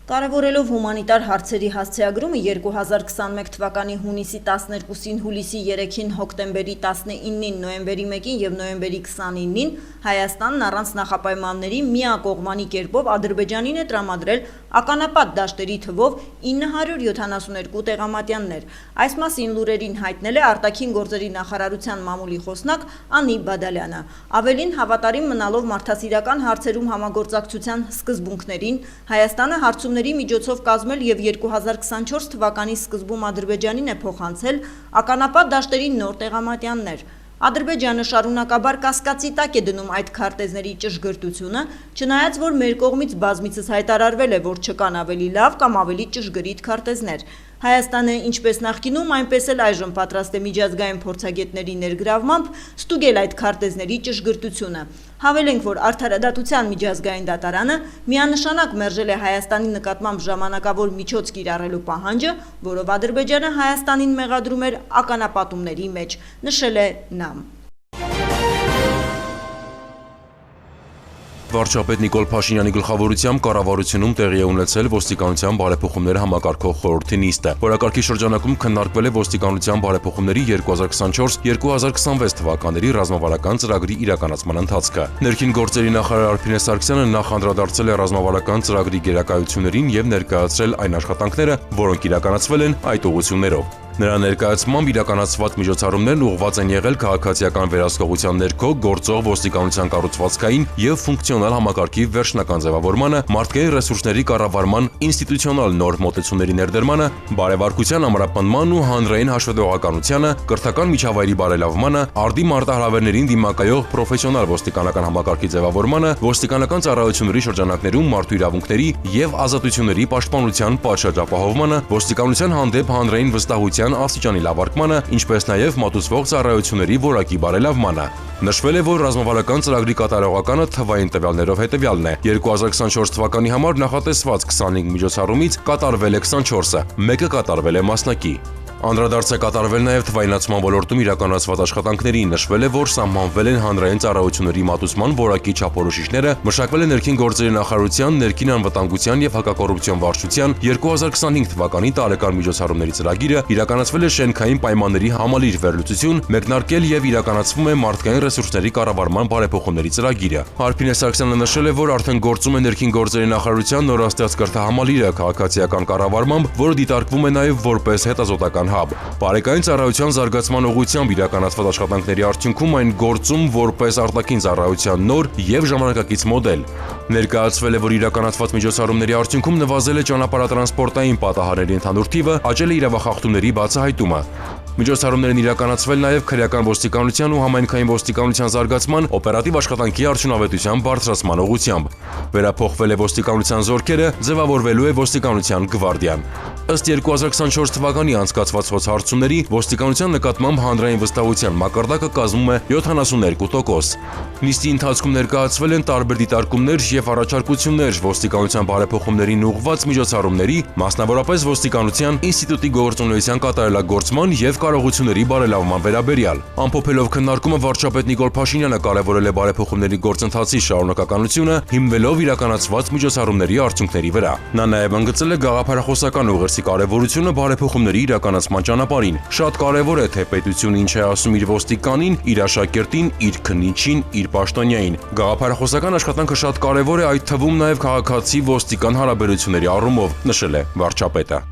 Կարևորելով հումանիտար հարցերի հասցեագրումը 2021 թվականի հունիսի 12-ին, հուլիսի 3-ին, հոկտեմբերի 19-ին, նոյեմբերի 1-ին և նոյեմբերի 29-ին Հայաստանն առանց նախապայմանների միակողմանի կերպով Ադրբեջանին է տրամադրել ականապատ դաշտերի թվով 972 տեղամատյաններ։ Այս մասին լուրերին հայտնել է արտաքին գործերի նախարարության մամուլի խոսնակ Անի Բադալյանը։ Ավելին, հավատարիմ մնալով մարդասիրական հարցերում համագործակցության սկզբունքներին, Հայաստանը հարցումների միջոցով կազմել և 2024 թվականի սկզբում Ադրբեջանին է փոխանցել ականապատ դաշտերի նոր տեղամատյաններ։ Ադրբեջանը շարունակաբար կասկածի տակ է դնում այդ քարտեզների ճշգրտությունը, չնայած որ մեր կողմից բազմիցս հայտարարվել է, որ չկան ավելի լավ կամ ավելի ճշգրիտ քարտեզներ։ Հայաստանը ինչպես նախկինում, այնպես էլ այժմ պատրաստ է միջազգային փորձագետների ներգրավմամբ ստուգել այդ քարտեզների ճշգրտությունը։ Հավելենք, որ Արդարադատության միջազգային դատարանը միանշանակ մերժել է Հայաստանի նկատմամբ ժամանակավոր միջոց կիրառելու պահանջը, որով Ադրբեջանը Հայաստանին մեղադրում էր ականապատումների մեջ, նշել է նա։ Վարչապետ Նիկոլ Փաշինյանի գլխավորությամբ կառավարությունում տեղի է ունեցել ոստիկանության բարեփոխումները համակարգող խորհրդի նիստը։ Որակարգի շրջանակում քննարկվել է ոստիկանության բարեփոխումների 2024-2026 թվականների ռազմավարական ծրագրի իրականացման ընթացքը։ Ներքին գործերի նախարար Արփինե Սարգսյանը նախ անդրադարձել է ռազմավարական ծրագրի գերակայություններին եւ ներկայացրել այն աշխատանքները, որոնք իրականացվել են այդ ուղղություններով։ Նրա ներկայացմամբ իրականացված միջոցառումներն ուղղված են եղել քաղաքացիական վերահսկողության ներքո գործող ոստիկանության կառուցվածքային եւ ֆունկցիոնալ համակարգի վերջնական ձևավորմանը, մարդկային ռեսուրսների կառավարման ինստիտուցիոնալ նոր մոտեցումների ներդրմանը, բարեվարկության ամրապնդման ու հանրային հաշվետվողականությանը, կրթական միջավայրի բարելավմանը, արդի մարտահրավերներին դիմակայող պրոֆեսիոնալ ոստիկանական համակարգի ձևավորմանը, ոստիկանական ծառայությունների շրջանակներում մարդու իրավունքների եւ ազատությունների պաշտպանության պատշաճ ապահովմանը, ոստիկանության հանդեպ հանրային վստահության աստիճանի լավարկմանը, ինչպես նաև մատուցվող ծառայությունների որակի բարելավմանը։ Նշվել է, որ ռազմավարական ծրագրի կատարողականը թվային տվյալներով հետևյալն է. 2024 թվականի համար նախատեսված 25 միջոցառումից կատարվել է 24-ը, մեկը կատարվել է մասնակի։ Անդրադարձ է կատարվել նաև թվայնացման ոլորտում իրականացված աշխատանքներին, նշվել է, որ սահմանվել են հանրային ծառայությունների մատուցման որակի չափորոշիչները, մշակվել է ներքին գործերի նախարարության, ներքին անվտանգության եւ հակակոռուպցիոն վարչության 2025 թվականի տարեկան միջոցառումների ծրագիրը, իրականացվել է շենքային պայմանների համալիր վերլուծություն, մեկնարկել եւ իրականացվում է մարդկային ռեսուրսների կառավարման բարեփոխումների ծրագիրը։ Արփինե Սարգսյանը նշել է, որ արդեն գործում է ներքին գործերի նախարարության նորաստեղծ կրթահամալիրը քաղաքացիական կառավարմամբ, որը դիտարկվում է նաև որպես հետազոտական հաբ։ Բարեկային ծառայության զարգացման ուղղությամբ իրականացված աշխատանքների արդյունքում այն գործում որպես արտաքին ծառայության նոր եւ ժամանակակից մոդել։ Ներկայացվել է, որ իրականացված միջոցառումների արդյունքում նվազել է ճանապարհատրանսպորտային պատահարների ընդհանուր թիվը, աճել է իրավախախտումների բացահայտումը։ Միջոցառումներն իրականացվել նաև քրեական ոստիկանության ու համայնքային ոստիկանության զարգացման, օպերատիվ աշխատանքի արդյունավետության բարձրացման ուղղությամբ։ Վերափոխվել է ոստիկանության զորքերը, ձևավորվելու է ոստիկանության գվարդիան։ Ըստ 2024 թվականի անցկացված հարցումների, ոստիկանության նկատմամբ հանրային վստահության մակարդակը կազմում է 72%։ Նիստի ընթացքում ներկայացվել են տարբեր դիտարկումներ եւ առաջարկություններ ոստիկանության բարեփոխումներին ուղղված միջոցառումների, մասնավորապես ոստիկանության ինստիտուտի գործունեության կատարելագործման եւ կարողությունների բարելավման վերաբերյալ։ Ամփոփելով քննարկումը, վարչապետ Նիկոլ Փաշինյանը կարևորել է բարեփոխումների գործընթացի շարունակականությունը, հիմնվելով իրականացված միջոցառումների արդյունքների վրա։ Նա նաև ընդգծել է գաղափարախոսական ուղերձի կարևորությունը բարեփոխումների իրականացման ճանապարհին։ Շատ կարևոր է, թե պետությունը ինչ է ասում իր ոստիկանին, իր աշակերտին, իր քննիչին, իր պաշտոնյային։ Գաղափարախոսական աշխատանքը շատ կարևոր է, այդ թվում նաև քաղաքացի ոստիկան հարաբերությունների առումով, նշել է վարչապետը։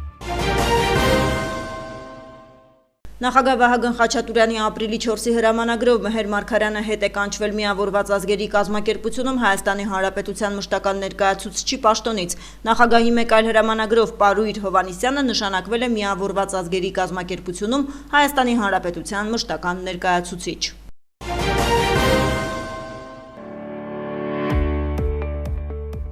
Նախագահ Վահագն Խաչատուրյանի ապրիլի 4-ի հրամանագրով Մհեր Մարգարյանը հետ է կանչվել Միավորված ազգերի կազմակերպությունում Հայաստանի Հանրապետության մշտական ներկայացուցչի պաշտոնից։ Նախագահի մեկ այլ հրամանագրով Պարույր Հովհաննիսյանը նշանակվել է Միավորված ազգերի կազմակերպությունում Հայաստանի Հանրապետության մշտական ներկայացուցիչ։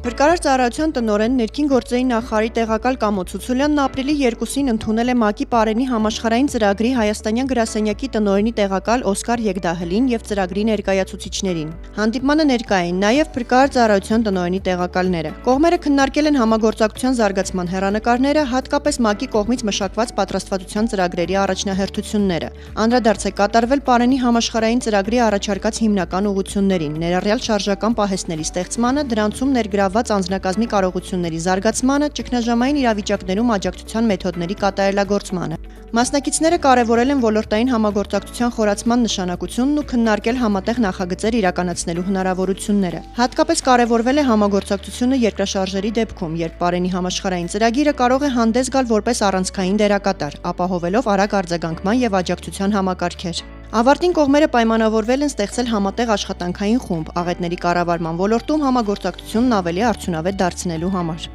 Փրկարար ծառայության տնօրեն ներքին գործերի նախարարի տեղակալ Կամո Ցուցուլյանն ապրիլի 2-ին ընդունել է ՄԱԿ-ի Պարենի համաշխարհային ծրագրի հայաստանյան գրասենյակի տնօրենի տեղակալ Օսկար Եկդահելին եւ ծրագրի ներկայացուցիչներին։ Հանդիպմանը ներկա էին նաեւ Փրկարար ծառայության տնօրենի տեղակալները։ Կողմերը քննարկել են համագործակցության զարգացման հեռանկարները, հատկապես ՄԱԿ-ի կողմից մշակված պատրաստվածության ծրագրերի առաջնահերթությունները։ Անդրադարձ է կատարվել Պարենի համաշխարհային ծրագրի առաջարկած հիմնական ուղղություններին, ներառյալ շարժական պահեստների ստեղծմանը, դրանցում ներգրավված կապված անձնակազմի կարողությունների զարգացմանը, ճգնաժամային իրավիճակներում աջակցության մեթոդների կատարելագործմանը։ Մասնակիցները կարևորել են ոլորտային համագործակցության խորացման նշանակությունն ու քննարկել համատեղ նախագծեր իրականացնելու հնարավորությունները։ Հատկապես կարևորվել է համագործակցությունը երկրաշարժերի դեպքում, երբ Պարենի համաշխարհային ծրագիրը կարող է հանդես գալ որպես առանցքային դերակատար, ապահովելով արագ արձագանքման եւ աջակցության համակարգեր։ Ավարտին կողմերը պայմանավորվել են ստեղծել համատեղ աշխատանքային խումբ աղետների կառավարման ոլորտում համագործակցությունն ավելի արդյունավետ դարձնելու համար։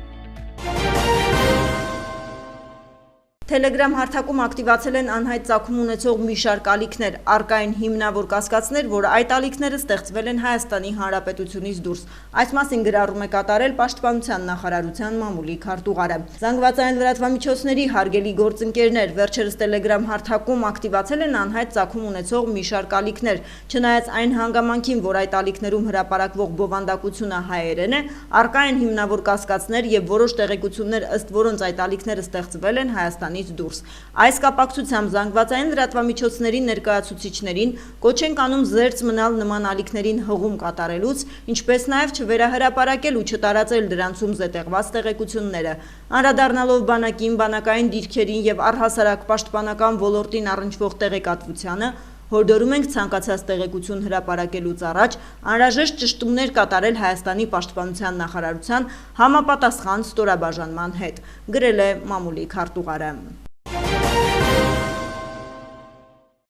Telegram հարթակում ակտիվացել են անհայտ ծագում ունեցող մի շարք ալիքներ, առկա են հիմնավոր կասկածներ, որ այդ ալիքները ստեղծվել են Հայաստանի Հանրապետությունից դուրս։ Այս մասին գրառում է կատարել Պաշտպանության նախարարության մամուլի քարտուղարը։ Զանգվածային լրատվամիջոցների հարգելի գործընկերներ, վերջերս Telegram հարթակում ակտիվացել են անհայտ ծագում ունեցող մի շարք ալիքներ, չնայած այն հանգամանքին, որ այդ ալիքներում հրապարակվող բովանդակությունը հայերեն է, առկա են հիմնավոր կասկածներ եւ որոշ տեղեկություններ, ըստ որոնց այդ ալիքները ստեղծվել են Հայաստանի դուրս։ Այս կապակցությամբ զանգվածային լրատվամիջոցների ներկայացուցիչներին կոչ ենք անում զերծ մնալ նման ալիքներին հղում կատարելուց, ինչպես նաև չվերահրապարակել ու չտարածել դրանցում զետեղված տեղեկությունները։ Անդրադառնալով բանակին, բանակային դիրքերին եւ առհասարակ պաշտպանական ոլորտին առնչվող տեղեկատվությանը, հորդորում ենք ցանկացած տեղեկություն հրապարակելուց առաջ անհրաժեշտ ճշտումներ կատարել Հայաստանի Պաշտպանության նախարարության համապատասխան ստորաբաժանման հետ, գրել է մամուլի քարտուղարը։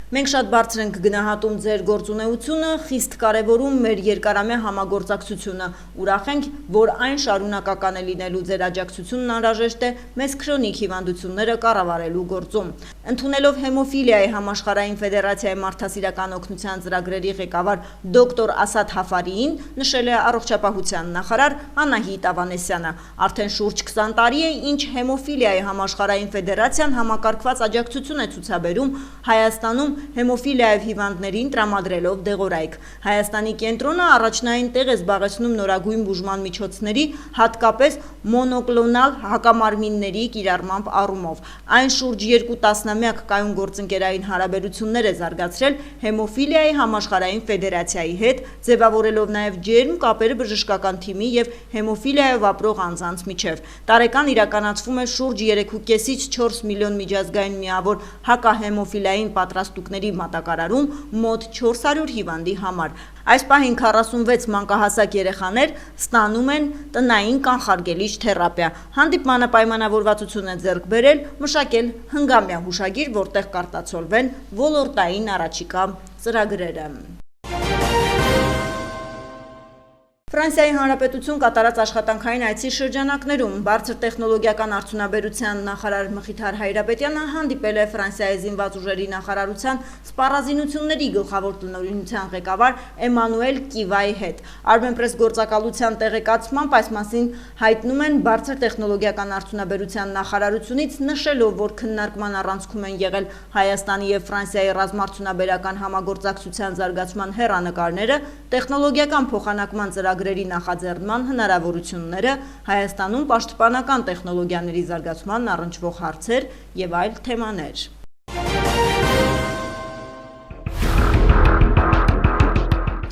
Մենք շատ բարձր ենք գնահատում ձեր գործունեությունը, խիստ կարևորում մեր երկարամյա համագործակցությունը, ուրախ ենք, որ այն շարունակական է լինելու, ձեր աջակցությունն անհրաժեշտ է մեզ քրոնիկ հիվանդությունները կառավարելու գործում։ Ընդունելով հեմոֆիլիայի համաշխարհային ֆեդերացիայի մարդասիրական օգնության ծրագրերի ղեկավար դոկտոր Ասադ Հաֆարիին, նշել է առողջապահության նախարար Անահիտ Ավանեսյանը։ Արդեն շուրջ 20 տարի է, ինչ հեմոֆիլիայի համաշխարհային ֆեդերացիան համակարգված աջակցություն է ցուցաբերում Հայաստանում հեմոֆիլիայով հիվանդներին տրամադրելով դեղորայք։ Հայաստանի կենտրոնը առաջնային տեղ է զբաղեցնում նորագույն բուժման միջոցների, հատկապես մոնոկլոնալ հակամարմինների կիրառման առումով։ Այն շուրջ 2 տասնամյակ կայուն գործընկերային հարաբերություններ է զարգացրել հեմոֆիլիայի համաշխարհային ֆեդերացիայի հետ, ձևավորելով նաև ջերմ կապեր բժշկական թիմի եւ հեմոֆիլիայով ապրող անձանց միջև։ Տարեկան իրականացվում է շուրջ 3.5-ից 4 միլիոն միջազգային միավոր հակահեմոֆիլիային պատրաստուկների մատակարարում մոտ 400 հիվանդի համար։ Այս պահին 46 մանկահասակ երեխաներ ստանում են տնային կանխարգելիչ թերապիա։ Հանդիպմանը պայմանավորվածություն է ձեռք բերել մշակել հնգամյա հուշագիր, որտեղ կարտացոլվեն ոլորտային առաջիկա ծրագրերը։ Ֆրանսիայի Հանրապետություն կատարած աշխատանքային այցի շրջանակներում բարձր տեխնոլոգիական արդյունաբերության նախարար Մխիթար Հայրապետյանը հանդիպել է Ֆրանսիայի զինված ուժերի նախարարության սպառազինությունների գլխավոր տնօրինության ղեկավար Էմանուել Կիվայի հետ։ Armenpress գործակալության տեղեկացմամբ այս մասին հայտնում են բարձր տեխնոլոգիական արդյունաբերության նախարարությունից, նշելով, որ քննարկման առանցքում են եղել Հայաստանի եւ Ֆրանսիայի ռազմաարդյունաբերական համագործակցության զարգացման հեռանկարները, տեխնոլոգիական փոխանակման ծրագրերի նախաձեռնման հնարավորությունները, Հայաստանում պաշտպանական տեխնոլոգիաների զարգացման առնչվող հարցեր եւ այլ թեմաներ։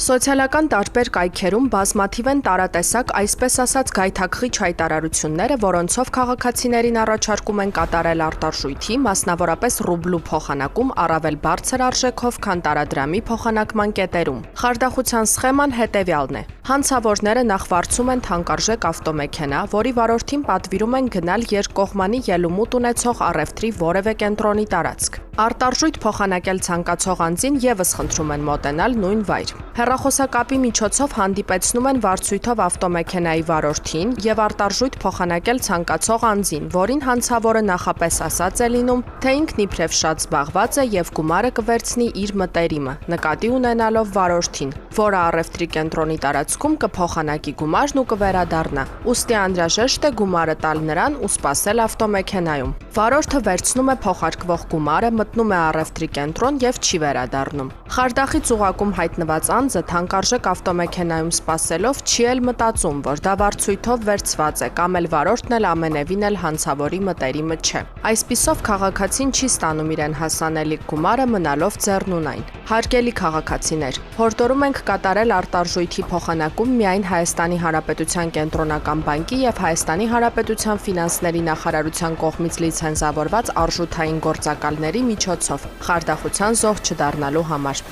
Սոցիալական տարբեր կայքերում բազմաթիվ են տարատեսակ, այսպես ասած, գայթակղիչ հայտարարությունները, որոնցով քաղաքացիներին առաջարկում են կատարել արտարժույթի, մասնավորապես ռուբլու փոխանակում առավել բարձր արժեքով, քան տարադրամի փոխանակման կետերում։ Խարդախության սխեման հետևյալն է. հանցավորները նախ վարձում են թանկարժեք ավտոմեքենա, որի վարորդին պատվիրում են գնալ երկկողմանի ելումուտ ունեցող առևտրի որևէ կենտրոնի տարածք։ Արտարժույթ փոխանակել ցանկացող անձին եւս խնդրում են մոտենալ նույն վայր։ Հեռախոսակապի միջոցով հանդիպեցնում են վարձույթով ավտոմեքենայի վարորդին եւ արտարժույթ փոխանակել ցանկացող անձին, որին հանցավորը նախապես ասած է լինում, թե ինքն իբրև շատ զբաղված է եւ գումարը կվերցնի իր մտերիմը, նկատի ունենալով վարորդին, որը առևտրի կենտրոնի տարածքում կփոխանակի գումարն ու կվերադառնա։ Ուստի անհրաժեշտ է գումարը տալ նրան ու սպասել ավտոմեքենայում։ Վարորդը վերցնում է փոխարկվող գումարը, մտնում է առևտրի կենտրոն եւ չի վերադառնում։ Խարդախի ծուղակում հայտնված անձը թանկարժեք ավտոմեքենայում սպասելով չի էլ մտածում, որ դա վարձույթով վերցված է կամ էլ վարորդն էլ ամենևին էլ հանցավորի մտերիմը չէ։ Այսպիսով քաղաքացին չի ստանում իրեն հասանելի գումարը մնալով ձեռնունայն։ Հարգելի քաղաքացիներ, հորդորում ենք կատարել արտարժույթի փոխանակում միայն Հայաստանի Հանրապետության Կենտրոնական բանկի եւ Հայաստանի Հանրապետության ֆինանսների նախարարության կողմից լիցենզավորված արժութային գործակալների միջոցով, խարդախության զոհ չդառնալու համար։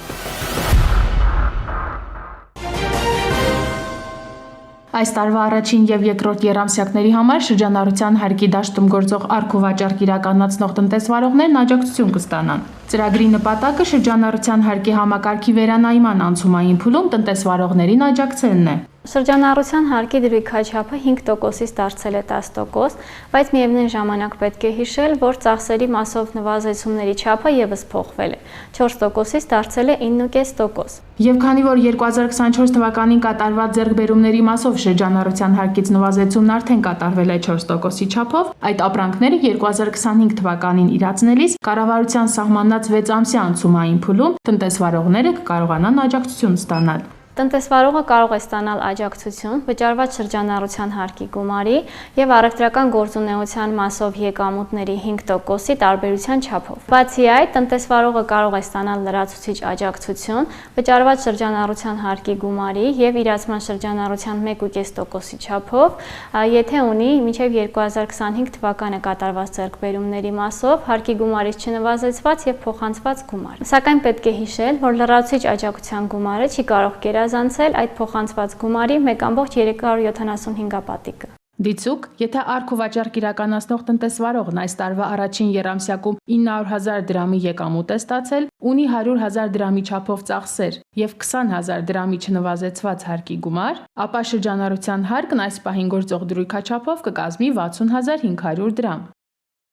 Այս տարվա առաջին եւ երկրորդ եռամսյակների համար շրջանառության հարկի դաշտում գործող առքովաճառք իրականացնող տնտեսվարողներն աջակցություն կստանան։ Ծրագրի նպատակը շրջանառության հարկի համակարգի վերանայման անցումային փուլում տնտեսվարողներին աջակցելն է։ Շրջանառության հարկի դրույքաչափը 5%-ից դարձել է 10%, բայց միևնույն ժամանակ պետք է հիշել, որ ծախսերի մասով նվազեցումների չափը ևս փոխվել է, 4%-ից դարձել է 9.5%։ Եվ քանի որ 2024 թվականին կատարված ձեռքբերումների մասով շրջանառության հարկից նվազեցումն արդեն կատարվել է 4%-ի չափով, այդ ապրանքները 2025 թվականին իրացնելիս կառավարության սահմանած 6 ամսյա անցումային փուլում տնտեսվարողները կկարողանան աջակցություն ստանալ։ Տնտեսվարողը կարող է ստանալ աջակցություն, վճարված շրջանառության հարկի գումարի եւ առևտրական գործունեության մասով եկամուտների 5%-ի տարբերության չափով։ Բացի այդ, տնտեսվարողը կարող է ստանալ լրացուցիչ աջակցություն, վճարված շրջանառության հարկի գումարի եւ իրացման շրջանառության 1.5%-ի չափով, եթե ունի մինչեւ 2025 թվականը կատարված ձեռքբերումների մասով հարկի գումարից չնվազեցված եւ փոխանցված գումար։ Սակայն պետք է հիշել, որ լրացուցիչ աջակցության գումարը չի կարող ազանցել այդ փոխանցված գումարի 1.375 պատիկը։ Դիցուկ, եթե առքովաճառք իրականացնող տնտեսվարողն այս տարվա առաջին եռամսյակում 900,000 դրամի եկամուտ է ստացել, ունի 100,000 դրամի չափով ծախսեր եւ 20,000 դրամի չնվազեցված հարկի գումար, ապա շրջանառության հարկն այս պահին գործող դրույքաչափով կկազմի 60,500 դրամ։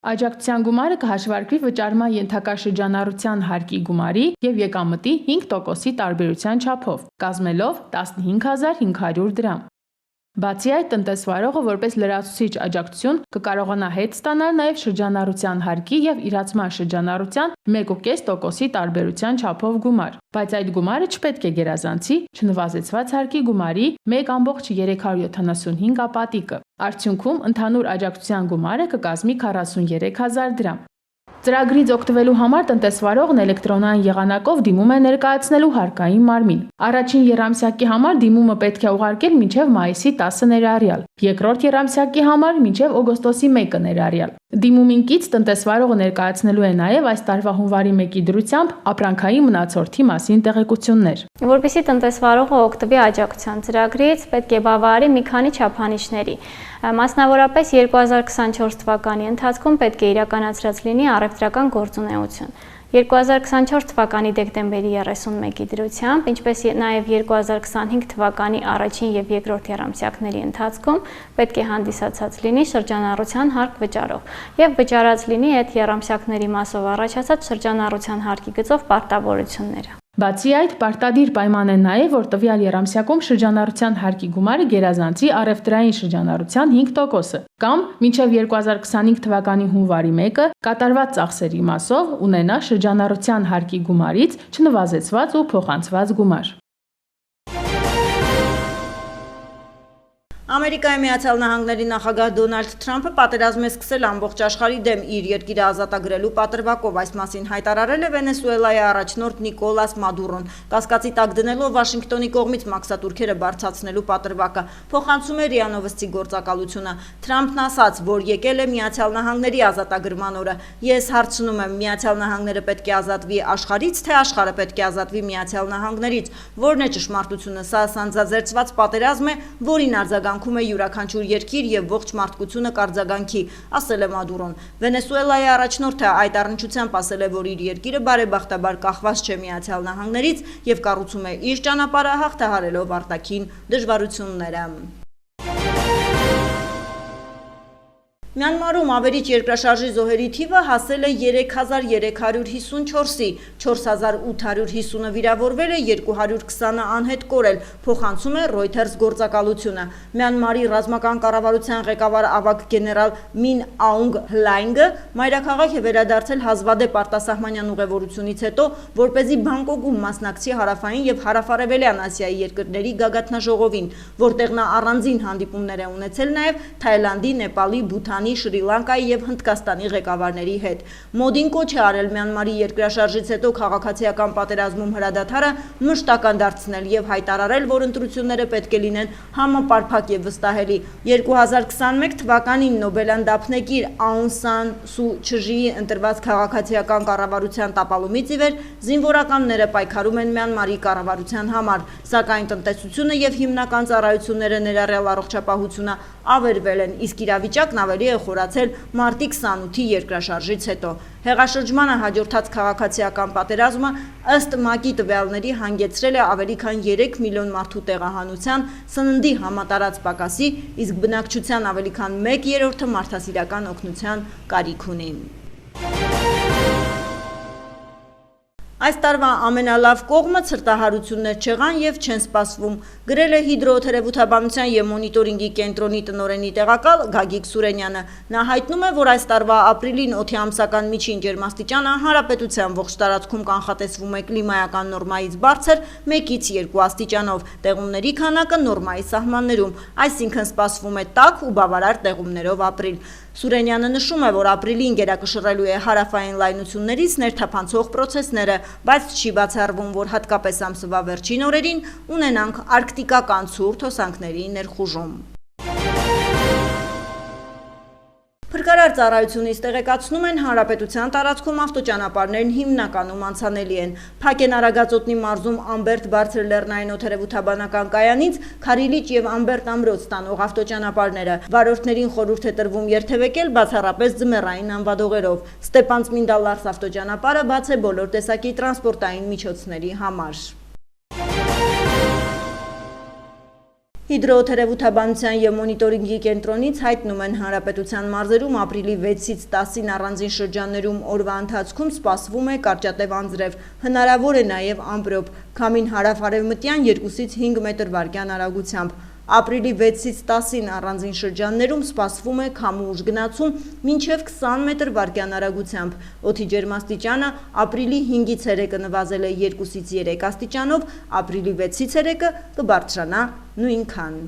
Աջակցության գումարը կհաշվարկվի վճարման ենթակա շրջանառության հարկի գումարի եւ եկամտի 5%-ի տարբերության չափով, կազմելով 15,500 դրամ։ Բացի այդ, տնտեսվարողը որպես լրացուցիչ աջակցություն կկարողանա հետ ստանալ նաև շրջանառության հարկի եւ իրացման շրջանառության 1.5%-ի տարբերության չափով գումար, բայց այդ գումարը չպետք է գերազանցի չնվազեցված հարկի գումարի 1.375 պատիկը։ Արդյունքում ընդհանուր աջակցության գումարը կկազմի 43,000 դրամ։ Ծրագրից օգտվելու համար տնտեսվարողն էլեկտրոնային եղանակով դիմում է ներկայացնելու հարկային մարմին։ Առաջին եռամսյակի համար դիմումը պետք է ուղարկել մինչև մայիսի 10 ներառյալ, երկրորդ եռամսյակի համար մինչև օգոստոսի 1 ներառյալ։ Դիմումին կից տնտեսվարողը ներկայացնելու է նաև այս տարվա հունվարի 1-ի դրությամբ ապրանքային մնացորդի մասին տեղեկություններ։ Որպեսզի տնտեսվարողը օգտվի աջակցության ծրագրից, պետք է բավարարի մի քանի չափանիշների։ Մասնավորապես 2024 թվականի ընթացքում պետք է իրականացրած լինի առևտրական գործունեություն։ 2024 թվականի դեկտեմբերի 31-ի դրությամբ, ինչպես նաև 2025 թվականի առաջին եւ երկրորդ եռամսյակների ընթացքում պետք է հանդիսացած լինի շրջանառության հարկ վճարող եւ վճարած լինի այդ եռամսյակների մասով առաջացած շրջանառության հարկի գծով պարտավորությունները։ Բացի այդ, պարտադիր պայման է նաև, որ տվյալ եռամսյակում շրջանառության հարկի գումարը գերազանցի առևտրային շրջանառության 5%-ը կամ մինչև 2025 թվականի հունվարի 1-ը կատարված ծախսերի մասով ունենա շրջանառության հարկի գումարից չնվազեցված ու փոխանցված գումար։ Ամերիկայի Միացյալ Նահանգների նախագահ Դոնալդ Թրամփը պատերազմ է սկսել ամբողջ աշխարհի դեմ իր երկիրը ազատագրելու պատրվակով, այս մասին հայտարարել է Վենեսուելայի առաջնորդ Նիկոլաս Մադուրոն, կասկածի տակ դնելով Վաշինգտոնի կողմից մաքսատուրքերը բարձրացնելու պատրվակը, փոխանցում է ՌԻԱ Նովոստի գործակալությունը։ Թրամփն ասաց, որ եկել է Միացյալ Նահանգների ազատագրման օրը։ Ես հարցնում եմ, Միացյալ Նահանգները պետք է ազատվի աշխարհից, թե աշխարհը պետք է ազատվի Միացյալ Նահանգներից։ Որն է ճշմարտությունը, սա սանձազերծված պատերազմ է, որին արձագանքում է յուրաքանչյուր երկիր եւ ողջ մարդկությունը կարձագանքի, ասել է Մադուրոն։ Վենեսուելայի առաջնորդը այդ առնչությամբ ասել է, որ իր երկիրը բարեբախտաբար կախված չէ Միացյալ Նահանգներից եւ կառուցում է իր ճանապարհը հաղթահարելով արտաքին դժվարությունները։ Մյանմարում ավերիչ երկրաշարժի զոհերի թիվը հասել է 3354-ի, 4850-ը վիրավորվել է, 220-ը անհետ կորել, փոխանցում է Reuters գործակալությունը։ Մյանմարի ռազմական կառավարության ղեկավար ավագ գեներալ Մին Աունգ Հլայնգը մայրաքաղաք է վերադարձել հազվադեպ արտասահմանյան ուղևորությունից հետո, որպեսզի Բանգկոկում մասնակցի հարավային եւ հարավարևելյան Ասիայի երկրների գագաթնաժողովին, որտեղ նա առանձին հանդիպումներ է ունեցել նաեւ Թայլանդի, Նեպալի, Բութանի, Շրի Լանկայի եւ Հնդկաստանի ղեկավարների հետ։ Մոդին կոչ է արել Մյանմարի երկրաշարժից հետո քաղաքացիական պատերազմում հրադադարը մշտական դարձնել եւ հայտարարել, որ ընտրությունները պետք է լինեն համապարփակ եւ վստահելի։ 2021 թվականին Նոբելյան դափնեկիր Աուն Սան Սու Չժիի ընտրված քաղաքացիական կառավարության տապալումից ի վեր զինվորականները պայքարում են Մյանմարի կառավարության համար, սակայն տնտեսությունը եւ հիմնական ծառայությունները ներառյալ առողջապահությունը ավերվել են, իսկ իրավիճակն ավելի է խորացել մարտի 28-ի երկրաշարժից հետո։ Հեղաշրջմանը հաջորդած քաղաքացիական պատերազմը ըստ ՄԱԿ-ի տվյալների հանգեցրել է ավելի քան 3 միլիոն մարդու տեղահանության, սննդի համատարած պակասի, իսկ բնակչության ավելի քան 1/3-ը մարդասիրական օգնության կարիք ունի։ Այս տարվա ամենալավ կողմը ցրտահարություններ չեղան եւ չեն սպասվում, գրել է հիդրոթերապևտաբանության եւ մոնիտորինգի կենտրոնի տնօրենի տեղակալ Գագիկ Սուրենյանը։ Նա հայտնում է, որ այս տարվա ապրիլին օդի ամսական միջին ջերմաստիճանը հանրապետության ողջ տարածքում կանխատեսվում է կլիմայական նորմայից բարձր 1-ից 2 աստիճանով, տեղումների քանակը նորմայի սահմաններում, այսինքն սպասվում է տաք ու բավարար տեղումներով ապրիլ։ Սուրենյանը նշում է, որ ապրիլին գերակշռելու է հարավային լայնություններից ներթափանցող պրոցեսները, բայց չի բացառվում, որ հատկապես ամսվա վերջին օրերին ունենանք արկտիկական ցուրտ հոսանքների ներխուժում։ Փրկարար ծառայությունից տեղեկացնում են, հանրապետության տարածքում ավտոճանապարհներն հիմնականում անցանելի են։ Փակ են Արագածոտնի մարզում Ամբերտ բարձր լեռնային օդերևութաբանական կայանից Քարիլիչ եւ Ամբերտ ամրոց տանող ավտոճանապարհները։ Վարորդներին խորհուրդ է տրվում երթևեկել բացառապես ձմեռային անվադողերով։ Ստեփան-Ծմինդալարս ավտոճանապարհը բաց է բոլոր տեսակի տրանսպորտային միջոցների համար։ Հիդրոթերապևտաբանության եւ մոնիտորինգի կենտրոնից հայտնում են, հանրապետության մարզերում ապրիլի 6-ից 10-ին առանձին շրջաններում օրվա ընթացքում սպասվում է կարճատև անձրև, հնարավոր է նաեւ ամպրոպ, քամին հարավ-արևմտյան 2-ից 5 մետր/վայրկյան արագությամբ։ Ապրիլի 6-ից 10-ին առանձին շրջաններում սպասվում է քամու ուժ գնացում մինչև 20 մետր/վայրկյան արագությամբ։ Օդի ջերմաստիճանը ապրիլի 5-ից 3-ը նվազել է 2-ից 3 աստիճանով, ապրիլի 6-ից 3-ը կբարձրանա նույնքան։